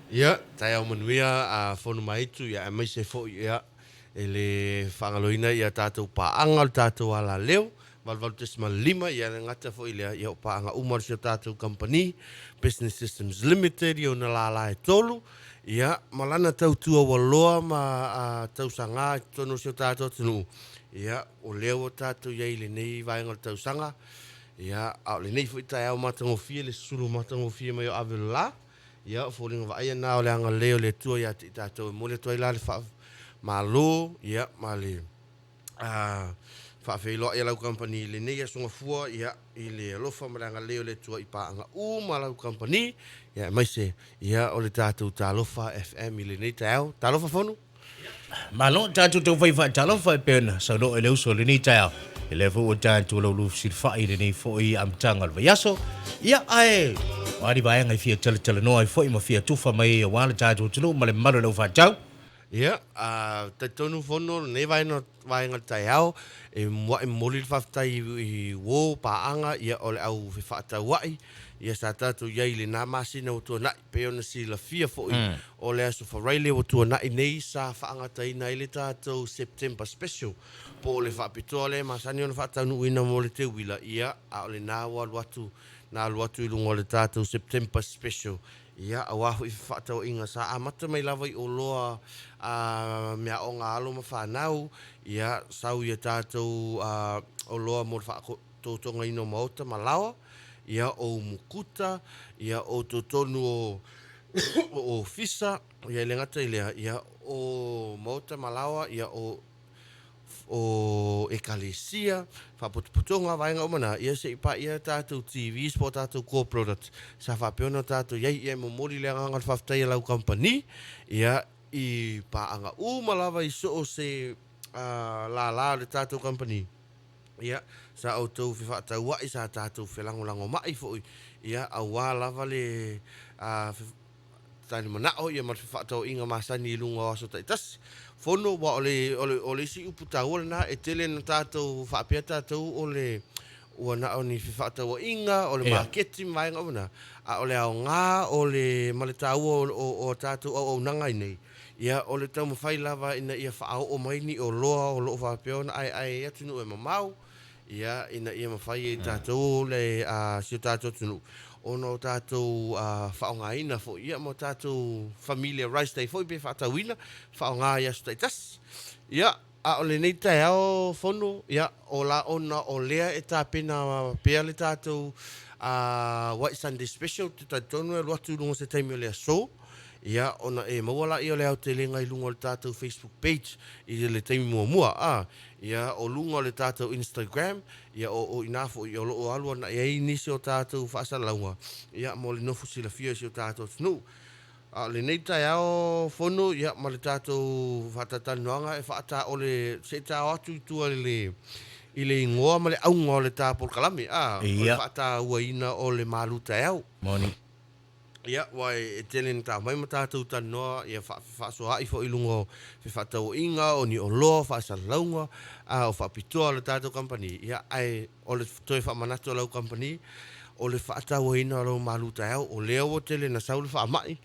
Ia, tai au manuia a whonu maitu ia e mai se fo ia e le whangaloina ia tātou pāanga o tātou ala leo. Valval tesma lima ia le ngata fo ilea ia o pāanga umar si o tātou company, Business Systems Limited, ia una la e tolu. Ia, malana tau tua waloa ma tau sanga tono si o tātou tunu. Ia, o leo o tātou ia ile nei vaenga o tau sanga. Ia, au le nei fo i tai au matangofia, le sulu matangofia mai o avela. Ia fo ringa vai na ole anga leo le tua ia ti tatou mo le toi la le fa malo ia male fa fe lo ia lau company le nei sunga fua ia i le lofa ma anga leo le tua i pa anga ma lau company ia mai se ia ole tatou talofa FM i le nei tau talofa fonu Malo tātou tau whai whai talo whai pēna sa no e leo so le ni tau. E le fu o tātou lau lu sir whai le ni fo i am tangal wa yaso. Ia ai. Wari vai ngai fia tele tele no ai fo i ma fia tufa mai e wala tātou tunu ma le malo lau whai tau. ia te tonu fono nei vai ngal tai au e mo e moli fa tai i wo pa anga ia ole au fe fa ta wai ia sa tatu ia ile na masina o tu na pe ona si la fia fo i ole aso for raile o tu na nei sa fa anga tai na ile tatu September special po le fa pitole masani ona fa ta nu ina mo le te wila ia a ole na wa watu na watu i lungo le tatu September special ia awahu i whaatau inga sa amata mai lava i o loa mea o ngā alo ma whanau ia sau ia tātou o loa mo tōtonga ino maota malawa ia o mukuta ia o tōtonu o fisa ia le ngata ilea ia o maota malawa ia o ekalesia whaputuputonga vaenga o mana ia se ipa ia tātou TV sport tātou core product sa whapeona tātou iai ia mo mori le angangat whaftai lau company ia i paanga malawa i so o se la le tātou company ia sa au tau whewhata wai sa tātou whelangolango mai fo ia a wā lava le tani manao ia mat whewhata o inga masani i lunga o aso taitas fono wa ole si upu tau na e tele na tātou whapea tātou ole ua na o ni whewhata o inga ole marketing mai ngā wana a ole au ngā ole male tau o tātou au nangai nei ia ole tau mawhai lava ina ia whaao o mai ni o loa o loo whapea na ai atunu e mamau ia ina ia mawhai e tātou le sio tātou tunu ono tātou whaonga ina fo ia mo tātou familia rice day fo i pe whaatau ina whaonga ia stai tas ia a ole nei tai ao fono ia o la ona o lea e tā pena pea le tātou White Sunday special te tātonu e luatu lunga se taimi o lea so ia ona e mawala i o lea o te lenga i lunga o le tātou Facebook page i le taimi mua ia o lunga o le tātou Instagram ia o inafo i o loo alua na ia nisi o tātou whaasalaunga ia mo le nofu sila fia si o tātou tunu le nei tai ao fono ia ma le tātou whatatanoanga e whaata o le se tāo atu i tua i le ingoa ma le aunga o le tāpol kalame o le whaata ua ina o le malu tai au Moni. ia wai e telen ta mai mata tu tanoa ia fa so ai fo ilungo fe fa tau inga o ni o lo fa sa launga o fa pitoa le tato company ia ai o le toi fa manato lau company o le fa tau ina lo maluta o le o tele na saul fa mai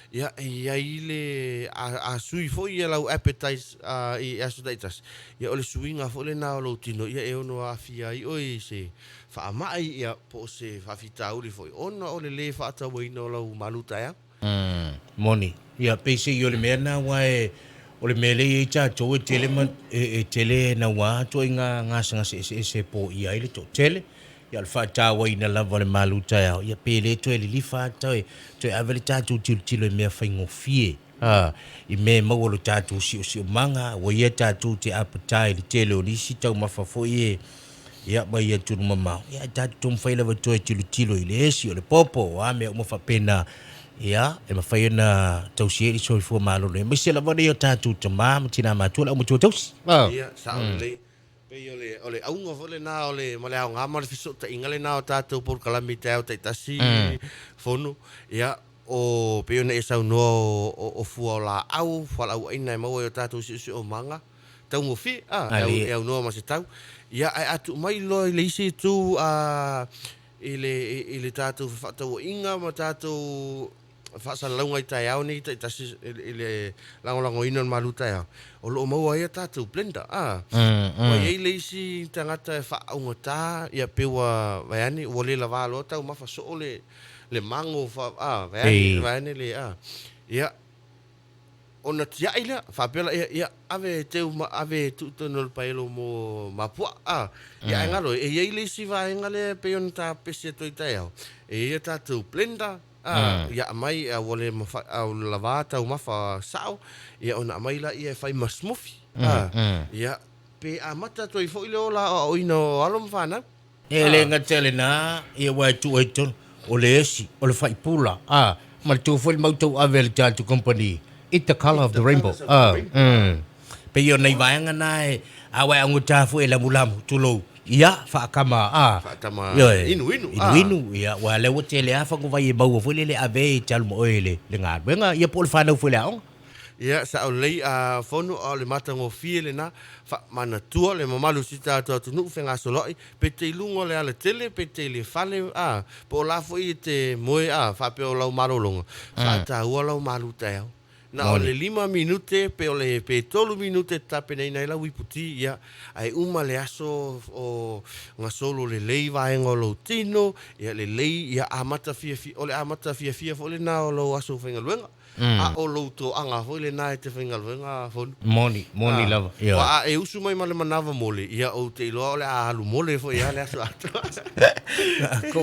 ia ile a sui fo ia lau appetize i asodaitas ia o le suinga fo le na lo tino ia e ono a fia i oi se fa mai ia po se fa fita uli foi ona o le fa ta wino lo maluta ya Moni. Ia pese yo le mena wa o le mele i cha to tele man e tele na wa to nga sanga se po ia ile to tele ia le fa ta wa ina la vole maluta ya ia pele to le li fa to avele cha tu tilo me fa ngofie i me mo lo cha tu si manga wa ia cha tu te appetite tele o si tau mafa fo ia mai ia tunu mama ia tatu mfaila wa toi tilo ile esi o le popo me o mafa pena ia e mafai na tausie i soi fu malo le mai se la vone ia tatu tama tina ma tu la mo tu tausi ia sa le pe ole aunga fo le na ole male au nga mal fiso ta ingale na o tatu por calamite au ta tasi fono ia o pe ona esa no o fu la au fa la ina mo o tatu si o manga tau mo fi e no ma se tau ia ai atu mai lo le isi tu ile tatu fa tau inga ma tatu whaasalau ngai tai au ni, tasi ile lango ino malu tai au. O lo mau ai tātou blender, Wa iei leisi tangata e whaaunga tā, ia pewa vaiani, o le lawa lo tau mawha so le mango, vaiani le, ia, ona tiai lea, whapela ia ave teu ave tutono le paelo mo mapua, ia engalo, e iei leisi vaenga le peon tā pesi toi tai au. E ia tātou blender, ia mai o le lawa tau mawha sao, ia ona mai la ia whai masmofi, ia pe amata toi fo ile ola o ino alom whanau. E le ngatele na, ia wai tu e ton, o le esi, o le whai pula, ma le tu fo le mautou ave le tātou company. It's the color of the rainbow. Pe yo nei vaenga nai awa angu tafu e lamu tulo. Ia whaakama inu ia wa le o te le afa ko vai e mau fo le ave tal mo ele le nga benga ia pol fa no fo le aong. Ia sa o lei a fono o le matango fie le na mana tua le mamalu sita to tu nu fenga soloi pe te lungo le ala tele pe te le fale po la fo i te moe fa pe o lau marolonga fa ta ua lau malu teo. Na o le 5 minute pe o le pe 3 minute tape nei la wiputi ia ai uma le aso o nga solo le lei vaenga lo tino ia le lei ia amata fia o le amata fia fo le na o lo aso fenga luenga a o lo to anga fo le na te fenga luenga fo Moni lava ia wa e usu mai male manava mole ia o te lo le alu mole fo ia le aso ato ko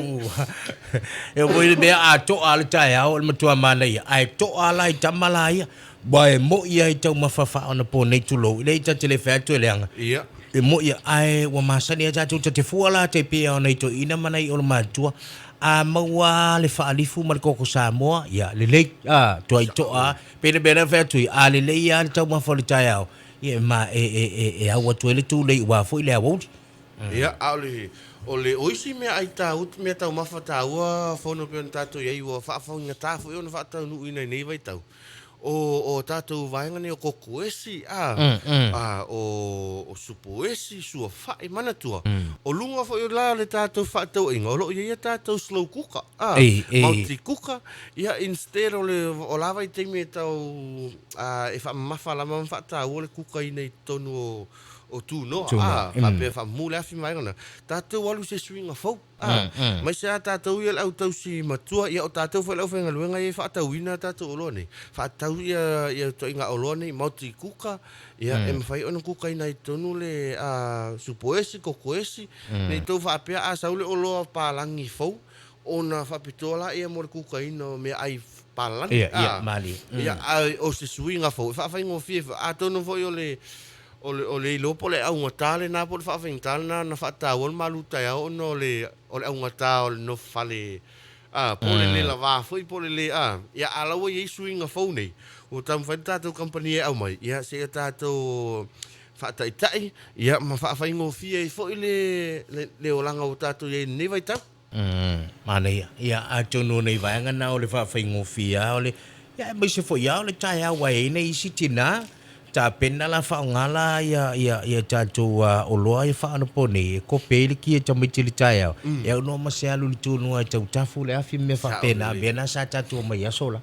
e voi be a to al tai au le matua mana ia ai to ala i tamala ia bai mo ia i tau mafafa ona po nei tulo le ta tele fa to le anga ia e mo ia ai wa masani ja tu te fuala te pe ona i to ina mana i o matua a maua le fa alifu mal koko Samoa ia le to ai to pe le bena fa tu a le ia tau mafoli tai au ia ma e au to le tu le wa fo le au ia ale o le oisi mea ai ut mea tau mawhata ua whono peon tātou iei ua whaafawinga tāwhu e ona whaatau nu ina nei vai tau. O tātou vaenga ni o koko esi, o supo esi, sua whae manatua. O lunga whai o la le tātou whaatau inga, o lo ia tātou slow cooker, multi cooker, ia instead o la vai teimi e tau e wha mawha lama whaatau o le kuka ina i tonu o tu no pe fa mule afi mai ona tatou walu se swinga fo mai se tatou ia au tau si matua ia o tatou fa lau fenga luenga ia fa tau ina tatou olone fa tau ia to inga olone mauti kuka ia em fai ona kuka ina tonu le supoesi kokoesi le to fa pe a saule olo palangi fo ona fa pitola ia mo kuka ina me ai palangi ia mali ia o se swinga fo fa fa ngo fie a tonu fo yo le o le lopo le au ngatale na po fa fintale na fata o malu tai o no le au ngata o no fale po le lava foi po le ia ala o ye swinga phone o tam fanta to company au mai ia se ta to fata tai ia ma fa ingo fie foi le olanga o tato ye ne vai ta mana ia a tono nei vai ngana o le fa ingo fia o le ia mai se foi ia o le tai au ai nei sitina ta pena la fa ngala ia tatou o loa ia fa no pone ko pele ki ta mitili taia e no ma se alu tu no ta tafu le afi me fa pena bena sa tatou mai sola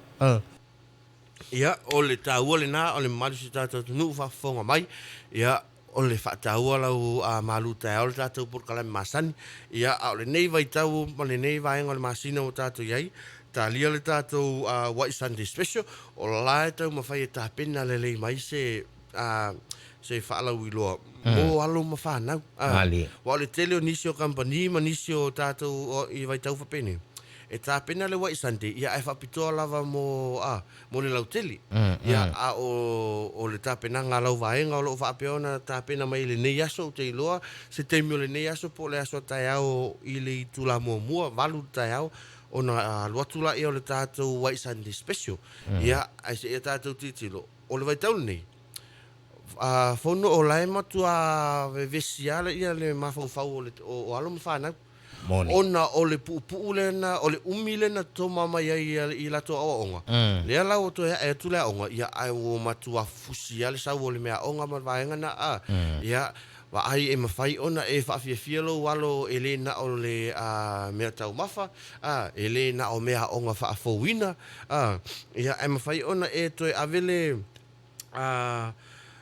ia o le tau le na o le malu si tatou nu fa fonga mai ia o le fa tau la a malu ta o tatou por kala masani ia o le nei vai tau ma le nei vai ngol masina o tatou iai ta lia le tātou White Sunday Special o la tau mawhai e tā pena le lei mai se whaalau i loa o alo ma whanau wa le tele o nisi o company ma nisi o tātou i vai tau whapene e tā pena le White Sunday ia e whapitoa lava mo le lau tele ia o le tā pena ngā lau vaenga o lo whapeona tā pena mai le nei aso te iloa se teimi o le nei aso po le aso tai au i le i tula mua valu tai au ona luatula ia o le tātou White Sunday Special. Ia, ai se ia tātou titilo. O le vai tau nei. Fono o lai matua vesiala ia le mafau o alo mawhanau. Ona o le pupu lena, o le umi lena tō mama ia i lato awa onga. Lea lau o tō ea tu lea onga. Ia ai o matua fusi ia le sau o le mea onga ma vaenga na Ia, wa ai e mawhai ona e whaafiafia lo walo e le na o le mea tau mafa, e le na o mea onga whaafowina, ia e mawhai ona e toi avele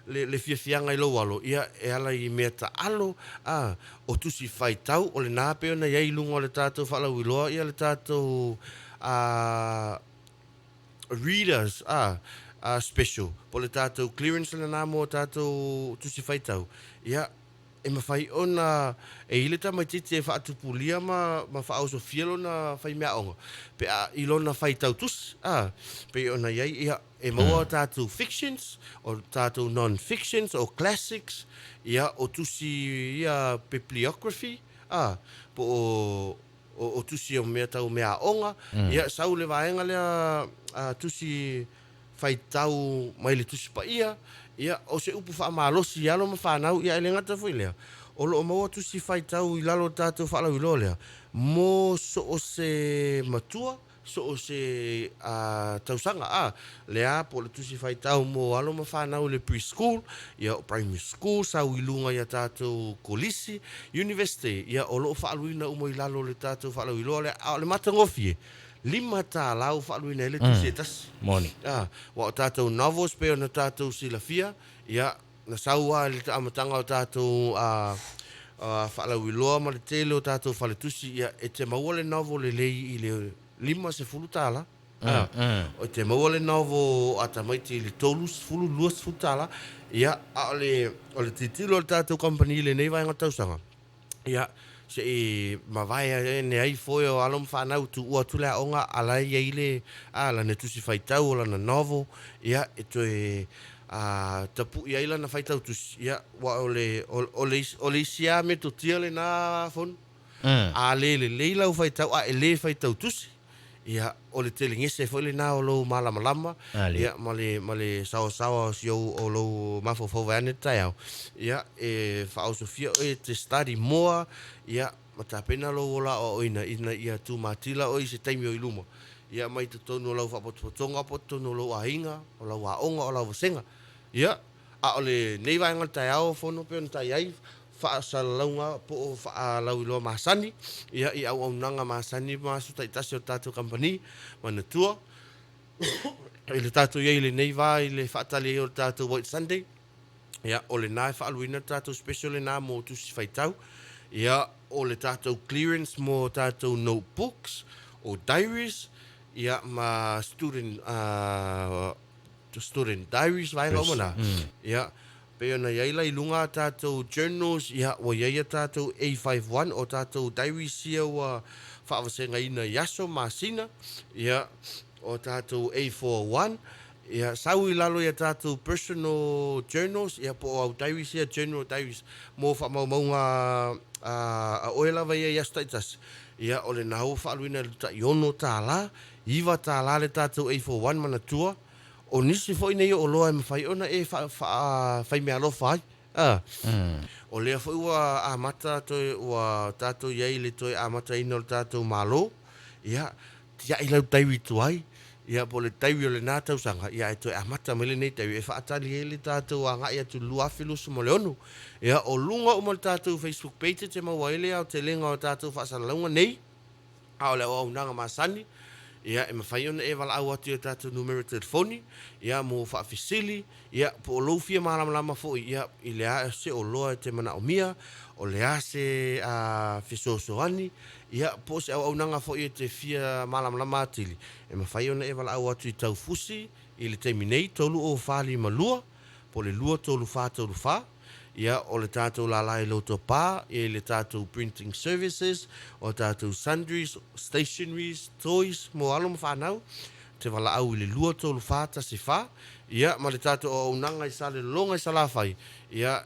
le fiafianga i lo walo, ia e ala i mea ta alo, o tusi whai tau, o le nāpe ona iai lunga o le tātou whalau iloa, ia le tātou readers, special, po le tātou clearance le nā mo tātou tusi whai tau, ia e mawhai ona e ile ta mai titi e whaatupulia ma whaauso fielo na whai mea onga. Pe i lona whai tau tus, pe ona iai ia e maua tātou fictions, o tātou non-fictions, o classics, ia o tusi ia bibliography, po o tusi o mea tau mea onga, ia sau le vaenga lea tusi whai tau mai le tusi pa ia o se upu whaamalosi alo ma whanau ia ele ngata fui lea. O lo o maua tusi whai tau i lalo tātou whaalau i lo lea. Mo so o se matua, so o se tausanga, lea po le tusi whai tau mo alo ma whanau le preschool, ia o primary school, sau i lunga ia tātou kolisi, university, ia o lo o whaaluina umo i lalo le tātou whaalau i lo lea, le matangofie. 5 tālau whaaluina ele tusi e tasi. Moni. Wa o tātou novels pe o na tātou silafia, ia na saua le taamatanga o tātou whaalau i loa ma le tele o tātou whaletusi, ia e te maua le novel le lei i le 5 se fulu tāla. O te maua le novel a tamaiti i le tolus fulu luas fulu tāla, ia o le titilo o tātou company le nei vai ngatausanga. Ia se e mawai ne ai foi o alom whanau tu ua tule a onga alai e ile la ne tusi whaitau o lana novel ia e toe tapu ia ila na whaitau tusi ia wa o le isia me to tia le na fon a le leila u whaitau e le whaitau tusi ia o le tele ngese foi le na o lo malama ia male sawa sio o lo mafo fo vane taiao ia e filosofia e te study more ia mata pena lo ola o ina ia tu matila o se taimi o iluma ia mai te tonu lo fa potonga potono lo ainga o lo aonga o lo senga ia a ole nei vai ngal taiao fono pe on taiai fa salunga po fa lau lo masani ia i au nanga masani masu tai tasi o tatu company mana tua ile tatu ye ile nei vai le fatali o tatu White Sunday ia ole nai fa aluina tatu special na mo tu si faitau ia ole tatu clearance mo tatu notebooks o diaries ia ma student diaries vai ngomana ia peona yaila ilunga tātou journals ia wa yaia tātou A51 o tātou diary sia wa whaawasenga ina yaso masina ia o tātou A41 ia sau i lalo ia tātou personal journals ia po au diary sia general diaries mo whaamaunga a oelawa ia yastaitas ia ole nau whaaluina luta iono tāla iwa tāla le tātou A41 manatua o nisi foi nei o loa e mawhai ona e whai mea lofa ai. O lea foi ua a mata toi ua tātou iei le toi a mata ina o tātou malo. Ia, tia i lau taiwi tu ai. Ia, po le taiwi o le nā tausanga. Ia, e toi a mata mele nei taiwi. E whaatali e le tātou a ngai atu luafilu sumo le onu. Ia, o lunga umo le tātou Facebook page te maua ele au te lenga o tātou whaasalaunga nei. A o le o au nanga masani. Ia e mawhai ona e wala au atu o tātou numero telefoni, ia mo whaafisili, ia po o loufia malam fo ia i lea se o loa te mana o mia, o lea se fisosoani, ia po se au nanga fo i te fia malam atili. E mawhai ona e wala au atu i tau fusi, i le teminei tolu o whali malua, po le lua tolu wha, ia o le tātou lalai loto pā, i le tātou printing services, o tātou sundries, stationaries, toys, mo alom whanau, te wala au i le lua tolu wha tasi wha, ia ma le tātou o unanga i sa le longa i sa la whai, ia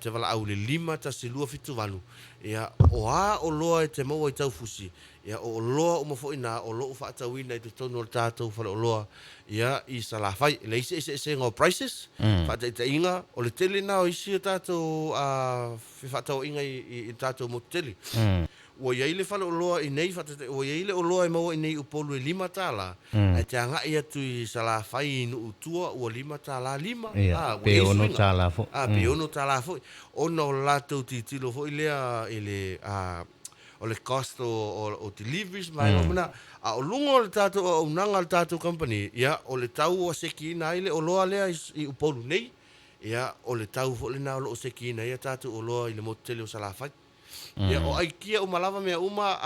te wala au le 5 tasi lua fitu wanu, ia o o loa e te maua i tau fusi, ia o loa o mafo ina, o loo whaatau ina i te tonu o le tātou whale o loa, ia i sa la whai, le ise ngā prices, whaatau te inga, o le tele na o isi o tātou whaatau inga i tātou mo tele. o ia ile falo loa i nei fata o ia ile o loa e mau i nei upolu e 5 tala e te anga ia tu i sala fai no utua o 5 tala 5 Ia, pe ono tala fo. pe ono tala fo ono lato ti tilo fo ilea ile o le cost o deliveries mai o mana a o lungo le tato o unanga le tato company ia o le tau o seki na ile o loa lea i upolu nei ia o le tau fo le na o seki na ia tato o loa i le motele o sala fai ia o ai kia o malava mea uma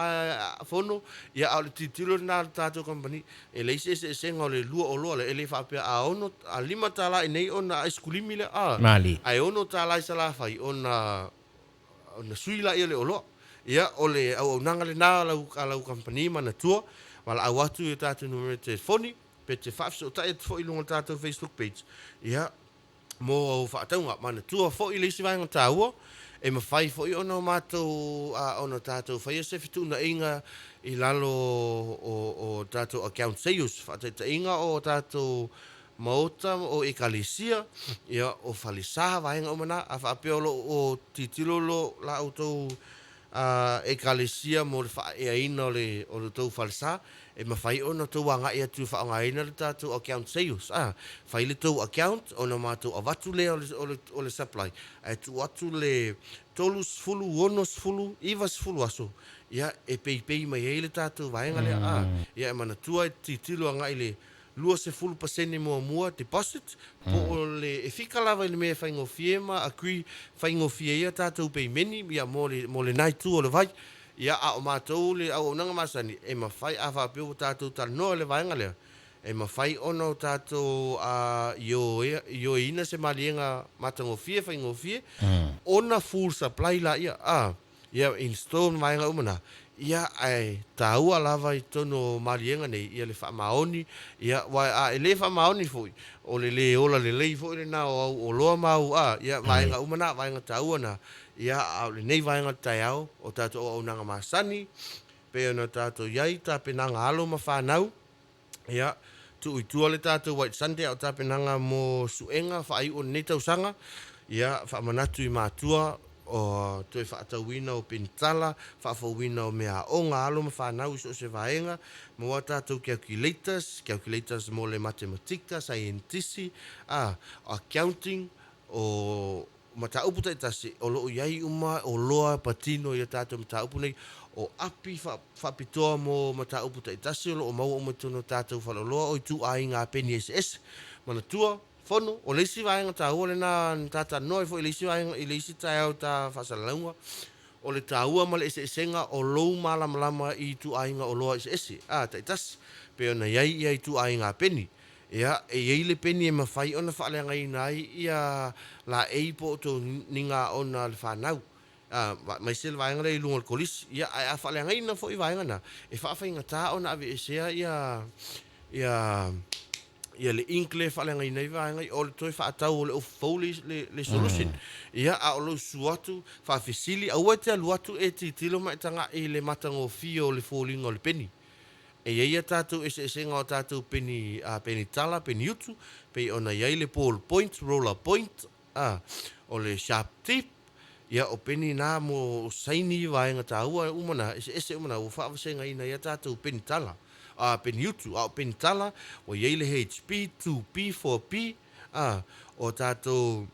fono ia au le titilo na tato company e le se ngau le lua o loa le ele fa pe a ono a 5 tala nei ona eskulimi le Mali. ai ono tala i sala fai ona suila ia le o loa ia o le au nanga le na lau company mana tua wala au atu i tato numero telefoni pe te fafso ta e fo i lunga tato Facebook page ia mo au whaataunga mana tua fo i le isi vanga tāua e mawhai fo i ono mātou ono tātou whai se fitu na inga i lalo o tātou account sales whaateta inga o tātou maota o ekalisia ia o whalisaha vahenga o mana a whaapeolo o titilolo la autou ekalisia mo le whaeaina o le tau whalisaha e mawhai ono tau anga ia tu whaangaina le tātou account sales. Whai le tau account o na mātou awatu le o le supply. E tu atu le tolu sfulu, wono sfulu, iwa sfulu aso. Ia e pei mai e le tātou vaenga lea. Ia e mana tua e titilo anga i le lua se fulu pasene mua deposit. Po o le e fika lava i le mea whaingo fiema, a kui whaingo fie ia tātou pei meni, ia mo le nai tu o le vai. Ia a o mātou le au nanga masani e mawhai a whapio o tātou tala noa le vaenga lea. E mawhai ono tātou io ina se malienga matango fie, whaingo fie. Ona full supply la ia. Ia install vaenga umana. Ia ai tāua lava i tono malienga nei. Ia le whamaoni. Ia wai le whamaoni fui. O le ola le lei fui le na o loa mau. Ia vaenga umana, vaenga tāua na. Ia au le nei vaenga tai au o tātou o nanga masani pe ona tātou iai tāpenanga alo ma whanau ia tu itua le tātou White Sunday au tāpenanga mo suenga whaai o nei tausanga ia whaamanatu i mātua o toi whaatauina o Pentala whaafauina o mea onga alo ma whanau iso se vaenga mo a tātou calculators mo le matematika, scientisi, accounting o mata upu tai tasi o loo iai uma o loa patino ia tātou mata upu nei o api whapitoa mo mata upu tai tasi o loo mau o matono tātou whaloloa o i tu ai ngā peni SS mana tua whono o leisi vaenga tā ua le nā tāta noi fo i leisi vaenga i leisi tai au tā whasalaunga o le tā ua ma le SS-enga o lou malamalama i tu ai ngā o loa SS tai tasi pe ona iai ia i tu ai ngā peni ia e iei le peni e mawhai ona whaaleanga i nai ia la po to ninga ona le whanau. Mai se le vaenga le lunga le kolis, ia a whaaleanga i na fo i vaenga na. E whaafai ngā tā ona ave esea ia le inkle whaaleanga i nei vaenga o le toi whaatau o le ofau le solution. Ia a o lo suatu whaafisili, aua te aluatu e ti tilo mai tanga i le matango fio le fōlinga o le peni. E ia tātou ese ngā tātou peni tala, peni utu, pe ona iai le ball point, roller point, o le sharp tip, ia o peni nā mo saini vaenga tā ua umana, ese umana, o whaawasenga ina ia tātou peni tala, peni utu, o peni tala, o iai le HP, 2P, 4P, o tātou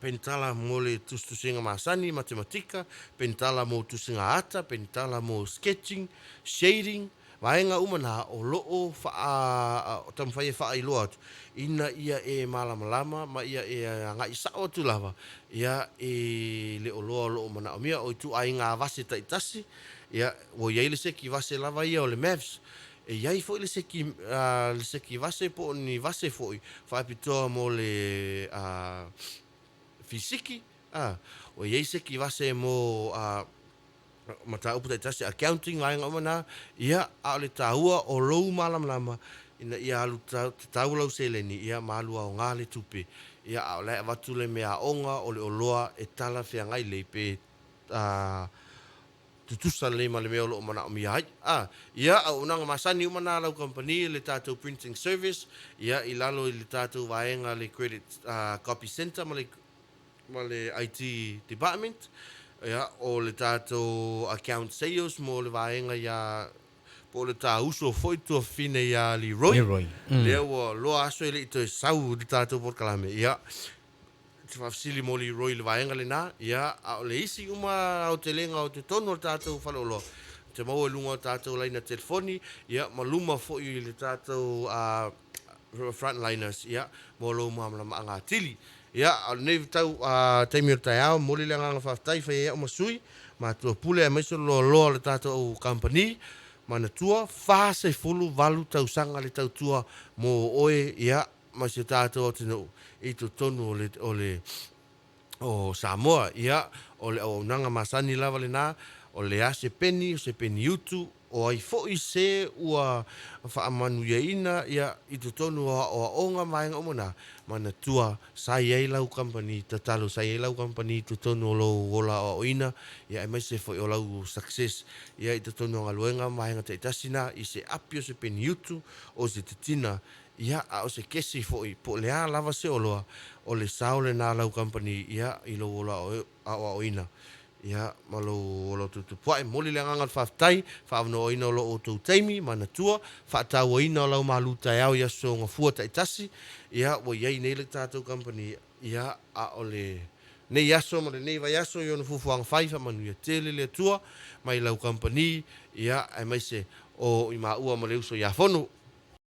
pentala mo le tustusinga masani, matematika, pentala mo tusinga ata, pentala mo sketching, shading, vaenga umana o loo tamwhai e whaailoa atu. Ina ia e malamalama, ma ia e ngai sao atu lava. Ia e le o loa loo mana o mia, o tu ai ngā vase taitasi. Ia, o iai le seki vase lava ia o le maths. E iai fo le seki vase po ni vase fo i. Whaapitoa mo le fisiki. O iai seki vase mo mata upu tai tasi accounting vaenga umana ia a le tāua o lou malamalama ina ia alu tāu lau seleni ia malua o ngā le tupe ia a le watu le mea onga o le oloa e tala whia ngai le pe tutusa le ma le mea o loo mana o mia hai ia a unanga masani umana lau company le tātou printing service ia i lalo i le tātou vaenga le credit copy center ma le IT department ia o le tātou account sales mo le vaenga ia po le tā uso foi tua fine ia Leroy. Leroy. Lea ua loa aso ele i toi sau le tātou por kalame. Ia, te whafsili mo Leroy le vaenga le nā. Ia, a o le isi uma au te lenga o te tono le tātou whalolo. Te mau e lunga o tātou laina telefoni. Ia, ma luma fo i le tātou frontliners. Ia, mo lo mamla maanga tili. Ia, nei tau taimi o tai au, moli le nganga whaftai whai ea o masui. Ma tua pule e maiso loa le tātou company. Mana tua fase fulu valu tau sanga le tau tua mo oe ia ma se tātou o tino i tu tonu o Samoa ia o le o nanga masani lava le nā o le a se peni utu o ai fo i se ua whaamanu ina ia i tu tonu o onga maenga omona mana tua sai ei lau company tatalo sai ei lau company tu tonu o lo wola o ina ia e mai se fo i o lau success ia i tu tonu o ngaluenga maenga te itasina i se apio se peni utu o se titina ia a o se kesi fo i po lea lava se oloa o le sao le nā lau company ia i lo wola o ina ia malo lo tu puai moli le nganga whaftai whaavno o ina o lo o tau teimi mana tua whaatau o ina o lau malu tai au ia so ngā fua tai tasi ia o iei nei le tātou company ia a o le nei aso ma le nei vai aso i ona fufuanga whaifa manu ia tele le tua mai lau company ia ai mai se o i maa ua ma le uso ia whonu